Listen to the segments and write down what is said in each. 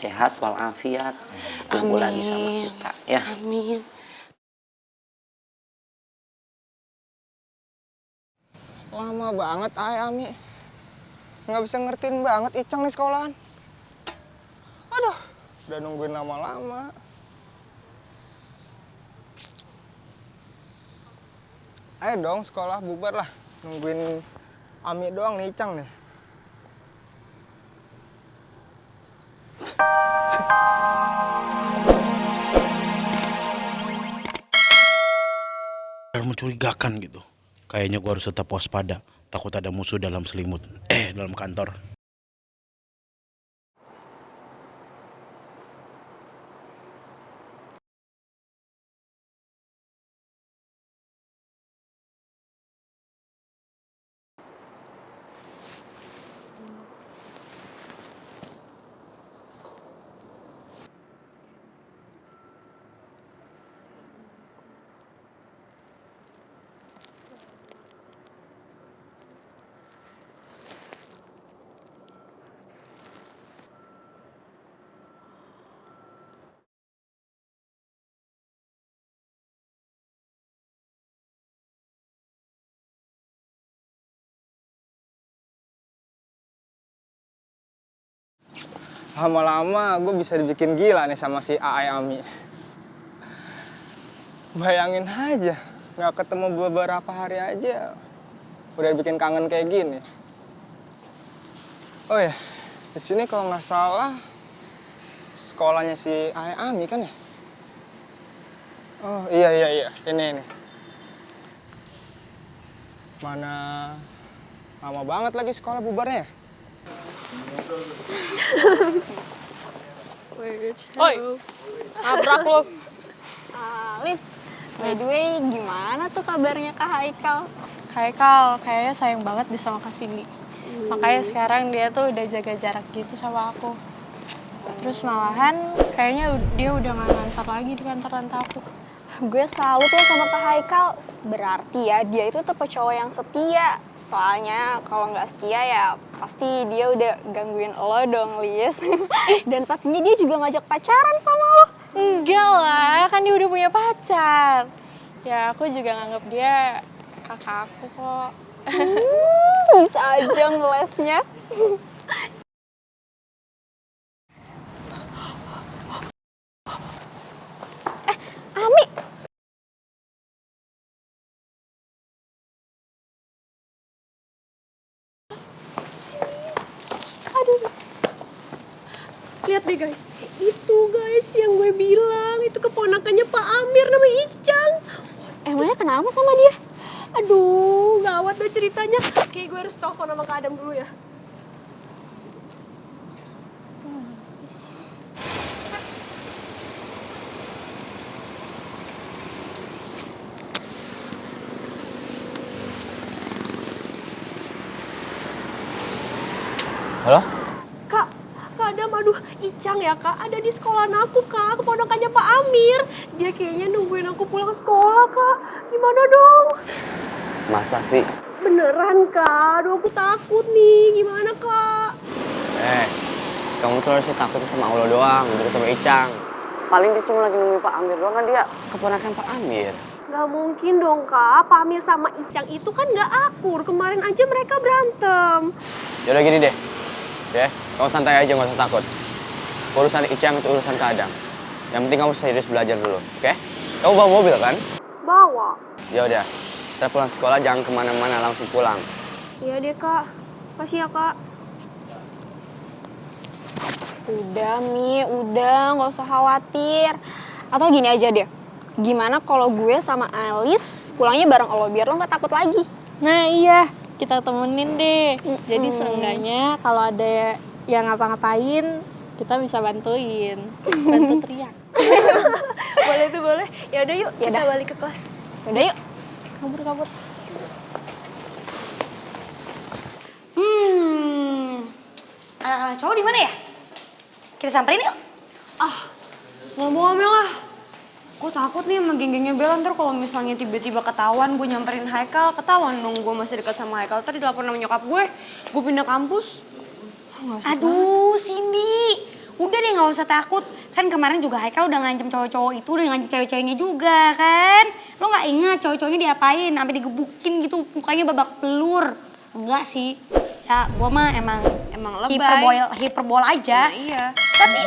sehat walafiat, kumpul lagi sama kita ya. Amin. Lama banget Ami. Nggak bisa ngertiin banget Icang nih sekolahan. Aduh, udah nungguin lama-lama. Ayo dong sekolah bubar lah. Nungguin Ami doang nih Icang nih. Dan mencurigakan gitu. Kayaknya gue harus tetap waspada. Takut ada musuh dalam selimut. Dalam kantor. Lama-lama gue bisa dibikin gila nih sama si Ami. Bayangin aja, nggak ketemu beberapa hari aja, udah bikin kangen kayak gini. Oh ya, di sini kalau nggak salah sekolahnya si Ami kan ya? Oh iya, ini. Mana lama banget lagi sekolah bubarnya ya? Oi, nabrak lo. Lis, by the way, gimana tuh kabarnya Kak Haikal? Haikal, kayaknya sayang banget dia sama Kak Cindy. Makanya sekarang dia tuh udah jaga jarak gitu sama aku. Terus malahan kayaknya dia udah gak ngantar lagi di kantor tante aku. Gue salut ya sama Kak Haikal. Berarti ya dia itu tipe cowok yang setia. Soalnya kalau nggak setia ya pasti dia udah gangguin lo dong, Lis. Dan pastinya dia juga ngajak pacaran sama lo. Enggak lah, kan dia udah punya pacar. Ya aku juga nganggep dia kakak aku kok. Bisa aja ngelesnya. Ami! Lihat deh guys, itu guys yang gue bilang, itu keponakannya Pak Amir namanya Icang. Emangnya kenapa sama dia? Aduh, gawat deh ceritanya. Kayak gue harus telepon sama Kak Adam dulu ya. Halo? Kak Adam, aduh, Icang ya Kak, ada di sekolahan aku Kak, keponakannya Pak Amir. Dia kayaknya nungguin aku pulang sekolah Kak, gimana dong? Masa sih? Beneran Kak, aduh aku takut nih, gimana Kak? Kamu tuh harusnya takut sama Allah doang, bukan sama Icang. Paling dia cuma lagi nungguin Pak Amir doang, kan dia keponakan Pak Amir. Gak mungkin dong Kak, Pak Amir sama Icang itu kan gak akur, kemarin aja mereka berantem. Yaudah gini deh, ya, kamu santai aja, gak usah takut. Urusan Icang itu urusan Kak Adam. Yang penting kamu serius belajar dulu, oke? Kamu bawa mobil kan? Bawa. Yaudah, kita pulang sekolah jangan kemana-mana, langsung pulang. Iya deh Kak, makasih ya Kak. Udah Mi, udah gak usah khawatir. Atau gini aja deh, gimana kalau gue sama Alice pulangnya bareng lo biar lo gak takut lagi. Nah iya, kita temenin deh. Jadi seenggaknya kalau ada yang ngapa-ngapain, kita bisa bantuin. Bantu teriak. Boleh tuh boleh, yaudah yuk kita Yaudah. balik ke kelas. Udah yuk. Kabur. Anak-anak cowok di mana ya? Kita samperin yuk. Nggak mau Amel lah. Gue takut nih sama geng-gengnya Bella, ntar kalau misalnya tiba-tiba ketahuan gue nyamperin Haikal, ketahuan dong gue masih dekat sama Haikal, ntar dilapor sama nyokap gue pindah kampus. Nggak asik Aduh, Cindy. Udah deh nggak usah takut. Kan kemarin juga Haikal udah ngancem cowok-cowok itu, udah ngancem cewek-ceweknya juga kan. Lo nggak ingat cowok-cowoknya diapain, sampai digebukin gitu, mukanya babak pelur. Enggak sih. Ya gua mah emang lebay. hiperbola aja. Nah, iya. Tapi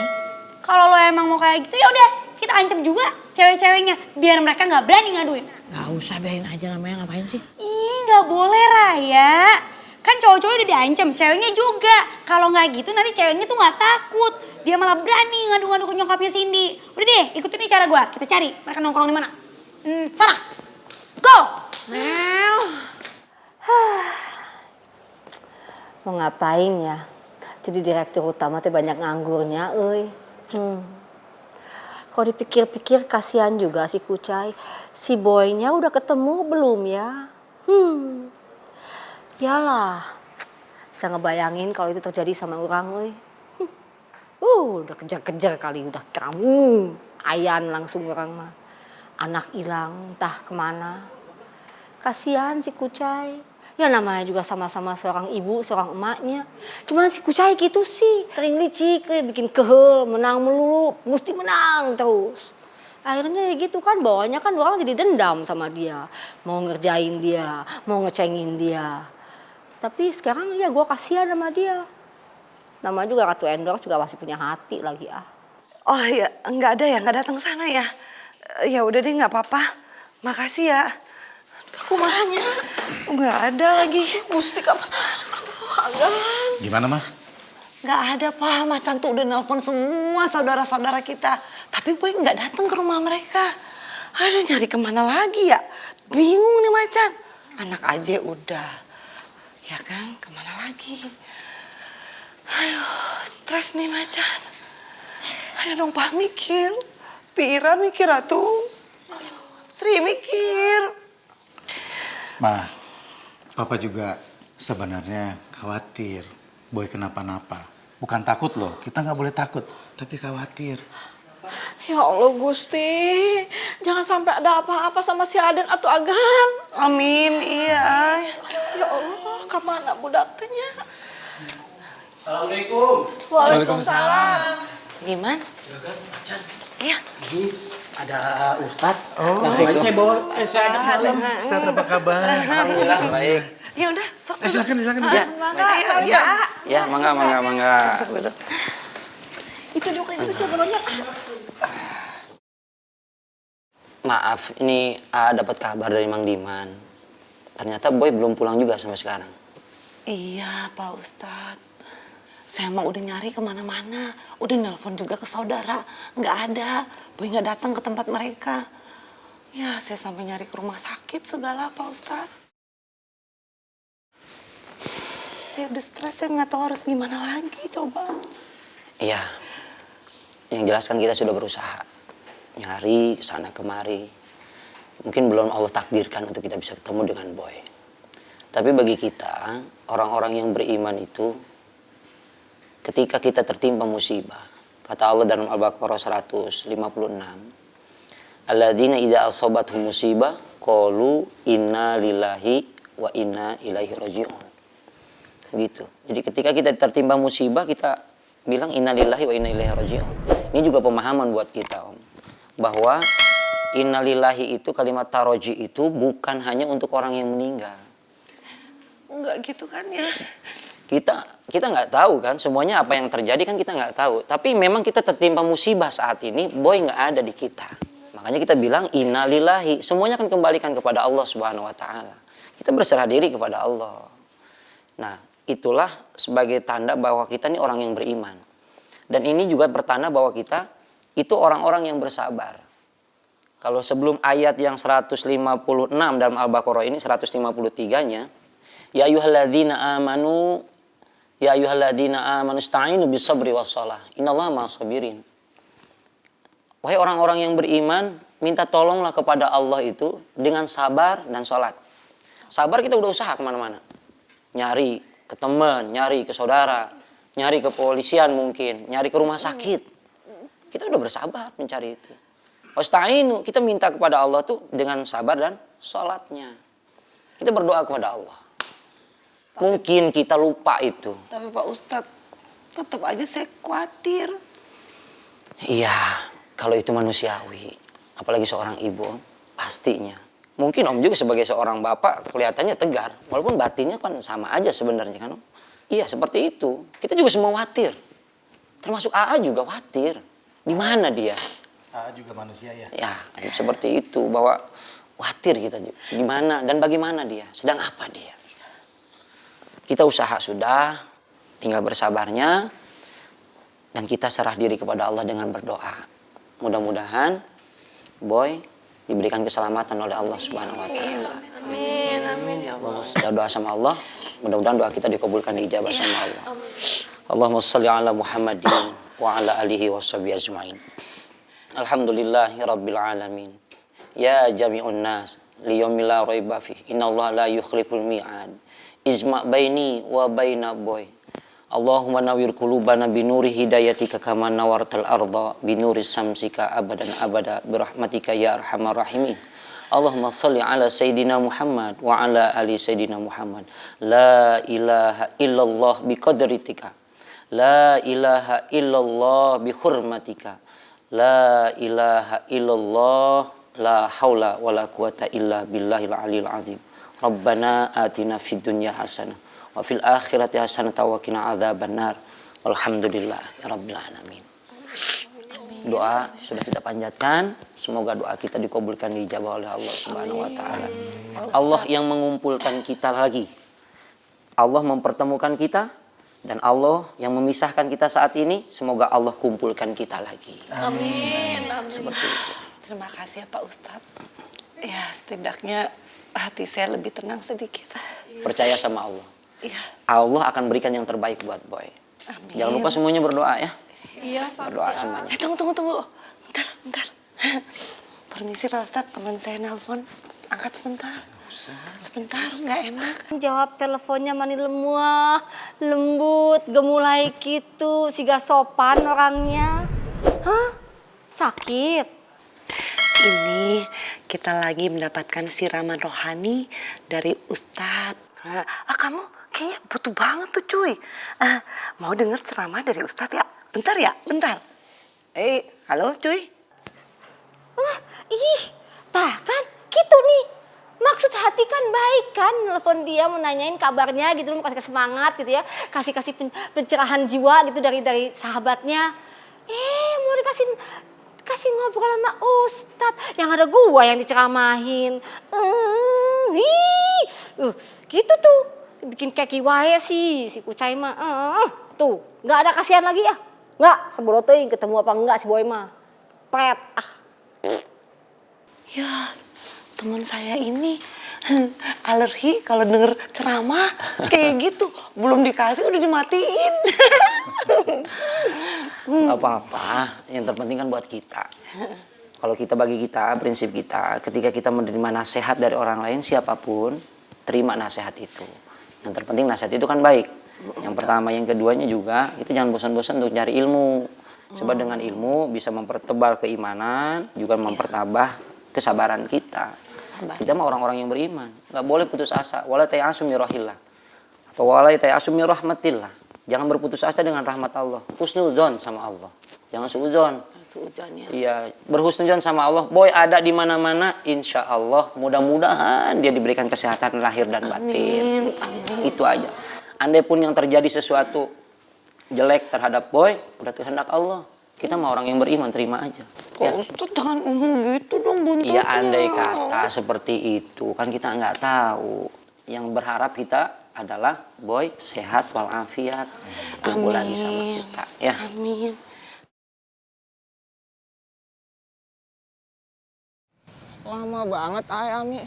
kalau lo emang mau kayak gitu ya udah kita ancam juga cewek-ceweknya biar mereka nggak berani ngaduin. Gak usah, biarin aja namanya, ngapain sih? Ih nggak boleh Raya. Kan cowok-cowok udah diancam, ceweknya juga. Kalau nggak gitu nanti ceweknya tuh nggak takut. Dia malah berani ngadu-ngadu ke nyokapnya Cindy. Udah deh, ikutin nih cara gue. Kita cari mereka nongkrong di mana. Sana, go. Mel. Mau ngapain ya? Jadi direktur utama teh banyak nganggurnya, euy. Kalau dipikir-pikir kasihan juga si Kucai. Si boynya udah ketemu belum ya? Yalah, bisa ngebayangin kalau itu terjadi sama orang, euy. Udah kejar-kejar kali, udah kamu. Ayan langsung orang mah. Anak hilang, entah kemana. Kasihan si Kucai. Ya namanya juga sama-sama seorang ibu, seorang emaknya. Cuman si Kucai gitu sih, sering licik, bikin kehel, menang melulu, mesti menang terus. Akhirnya ya gitu kan, bawahnya kan orang jadi dendam sama dia. Mau ngerjain dia, mau ngecengin dia. Tapi sekarang ya gue kasihan sama dia. Namanya juga Ratu Endor juga masih punya hati lagi ah. Oh ya, nggak ada ya, nggak datang ke sana ya. Ya udah deh, nggak apa-apa. Makasih ya. Aku mahanya nggak ada lagi. Mustika mana? Agan. Gimana mah? Nggak ada Pak. Macan tuh udah nelpon semua saudara-saudara kita. Tapi Boy nggak datang ke rumah mereka. Aduh, nyari kemana lagi ya? Bingung nih Macan. Anak aja udah. Ya kan, kemana lagi? Aduh, stres nih Macan. Ayo dong Pak mikir. Pira mikir atuh. Sri mikir. Ma, Papa juga sebenarnya khawatir Boy kenapa-napa. Bukan takut loh, kita nggak boleh takut, tapi khawatir. Ya Allah Gusti, jangan sampai ada apa-apa sama si Aden atau Agan. Amin, iya. Ya Allah, kemana budak tehnya? Assalamualaikum. Waalaikumsalam. Diman? Juragan, Macan. Iya. Ini ada Ustadz. Langsung aja saya bawa. Saya ajak malam. Ustadz apa kabar? Alhamdulillah baik. Ya udah, sok. Silakan. Ya, Iya. ya mangga. Sok duduk. Itu juga siapa banyak. Maaf, ini dapat kabar dari Mang Diman. Ternyata Boy belum pulang juga sampai sekarang. Iya Pak Ustadz. Saya mah udah nyari kemana-mana. Udah nelpon juga ke saudara. Nggak ada. Boy nggak datang ke tempat mereka. Ya saya sampai nyari ke rumah sakit segala Pak Ustadz. Saya udah stres, saya nggak tahu harus gimana lagi coba. Iya, yang jelas kan kita sudah berusaha. Nyari kesana kemari. Mungkin belum Allah takdirkan untuk kita bisa ketemu dengan Boy. Tapi bagi kita, orang-orang yang beriman itu, ketika kita tertimpa musibah, kata Allah dalam Al-Baqarah 156, alladzina idza asabathum musibah qalu inna lillahi wa inna ilaihi raji'un. Gitu. Jadi ketika kita tertimpa musibah, kita bilang inna lillahi wa inna ilaihi raji'un. Ini juga pemahaman buat kita, Om. Bahwa inna lillahi itu, kalimat taroji itu bukan hanya untuk orang yang meninggal. Enggak gitu kan ya. Kita nggak tahu kan semuanya apa yang terjadi kan kita nggak tahu. Tapi memang kita tertimpa musibah saat ini, Boy nggak ada di kita. Makanya kita bilang innalillahi. Semuanya akan kembalikan kepada Allah Subhanahu Wa Taala. Kita berserah diri kepada Allah. Nah, itulah sebagai tanda bahwa kita ini orang yang beriman. Dan ini juga pertanda bahwa kita itu orang-orang yang bersabar. Kalau sebelum ayat yang 156 dalam Al-Baqarah ini 153-nya, ya ayyuhalladzina amanu ista'inu bisabri wassalah. Innallaha ma'as-sabirin. Wahai orang-orang yang beriman, minta tolonglah kepada Allah itu dengan sabar dan sholat. Sabar kita udah usaha kemana-mana. Nyari ke teman, nyari ke saudara, nyari ke polisian mungkin, nyari ke rumah sakit. Kita udah bersabar mencari itu. Wasta'inu, kita minta kepada Allah tuh dengan sabar dan sholatnya. Kita berdoa kepada Allah. Mungkin kita lupa itu. Tapi Pak Ustadz, tetap aja saya khawatir. Iya, kalau itu manusiawi. Apalagi seorang ibu, pastinya. Mungkin Om juga sebagai seorang bapak kelihatannya tegar. Walaupun batinnya kan sama aja sebenarnya kan Om. Iya, seperti itu. Kita juga semua khawatir. Termasuk AA juga khawatir. Di mana dia? AA juga manusia ya? Ya, seperti itu. Bahwa khawatir kita juga. Gimana dan bagaimana dia? Sedang apa dia? Kita usaha sudah, tinggal bersabarnya. Dan kita serah diri kepada Allah dengan berdoa. Mudah-mudahan Boy diberikan keselamatan oleh Allah Subhanahu wa taala. Amin, amin ya Allah. Kita doa sama Allah, mudah-mudahan doa kita dikabulkan diijabah sama Allah. Allahumma shalli ala Muhammadin wa ala alihi washabihi ajmain. Alhamdulillahi rabbil alamin. Ya jami'un nas liyaumil la raiba fi. Innallaha la yukhliful mi'ad. Izma baini wa baina Boy. Allahumma nawwir qulubana binuri hidayatika kama nawartal arda binuri samsika abadan abada birahmatika ya arhamar rahimin. Allahumma salli ala Sayyidina Muhammad wa ala ali Sayyidina Muhammad. La ilaha illallah biqadritika. La ilaha illallah bihurmatika. La ilaha illallah la haula wa la quwata illa billahil aliyil azim. Rabbana atina fid dunya hasanah wa fil akhirati hasanah wa qina adzabannar. Walhamdulillah ya rabbil alamin. Doa sudah kita panjatkan, semoga doa kita dikabulkan diijabah oleh Allah Subhanahu wa taala. Allah yang mengumpulkan kita lagi. Allah mempertemukan kita dan Allah yang memisahkan kita saat ini, semoga Allah kumpulkan kita lagi. Amin. Seperti itu. Terima kasih ya Pak Ustadz. Ya setidaknya hati saya lebih tenang sedikit. Percaya sama Allah. Iya. Allah akan berikan yang terbaik buat Boy. Amin. Jangan lupa semuanya berdoa ya. Iya Pak Berdoa Ustadz. semuanya. Tunggu. Bentar. Permisi Pak Ustadz, teman saya nelpon. Angkat sebentar. Sebentar, nggak enak. Jawab teleponnya mani lemah, lembut, gemulai gitu, siga sopan orangnya. Hah? Sakit? Ini kita lagi mendapatkan siraman rohani dari Ustadz. Kamu kayaknya butuh banget tuh cuy. Mau denger ceramah dari Ustadz ya? Bentar. Halo cuy. Tah kan gitu nih. Maksud hati kan baik kan, nelfon dia mau nanyain kabarnya gitu, mau kasih semangat gitu ya, kasih pencerahan jiwa gitu dari sahabatnya. Mau kasih ngobrol sama Ustadz, yang ada gua yang diceramahin. Gitu tuh, bikin keki wae sih si Kucai mah. Tuh, nggak ada kasihan lagi ya? Nggak, seboroting ketemu apa enggak si Boy mah. Pret. Ya, teman saya ini alergi kalau denger ceramah kayak gitu. Belum dikasih udah dimatiin. Apa-apa, yang terpenting kan buat kita. Kalau kita bagi kita, prinsip kita, ketika kita menerima nasihat dari orang lain, siapapun, terima nasihat itu. Yang terpenting nasihat itu kan baik. Yang pertama, yang keduanya juga, itu jangan bosan-bosan untuk nyari ilmu. Sebab dengan ilmu bisa mempertebal keimanan, juga mempertabah kesabaran kita. Kita mah orang-orang yang beriman. Gak boleh putus asa. Wala tayasu min rahillah. Atau wala tayasu min rahmatillah. Jangan berputus asa dengan rahmat Allah. Husnudzon sama Allah. Jangan suudzon. Suudzon ya. Iya, berhusnudzon sama Allah. Boy ada di mana-mana, insya Allah mudah-mudahan dia diberikan kesehatan lahir dan batin. Amin. Itu aja. Andai pun yang terjadi sesuatu jelek terhadap Boy, udah kehendak Allah. Kita mah orang yang beriman, terima aja. Kok Ustadz jangan ngomong gitu dong buntutnya. Iya, andai kata seperti itu, kan kita nggak tahu. Yang berharap kita adalah Boy sehat walafiat, kumpul lagi sama kita. Ya. Amin. Lama banget Ami.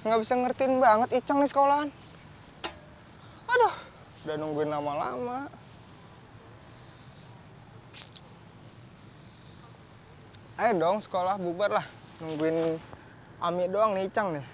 Nggak bisa ngertiin banget Icang nih sekolahan. Aduh, udah nungguin lama-lama. Ayo dong sekolah bubar lah. Nungguin Ami doang nih Icang nih.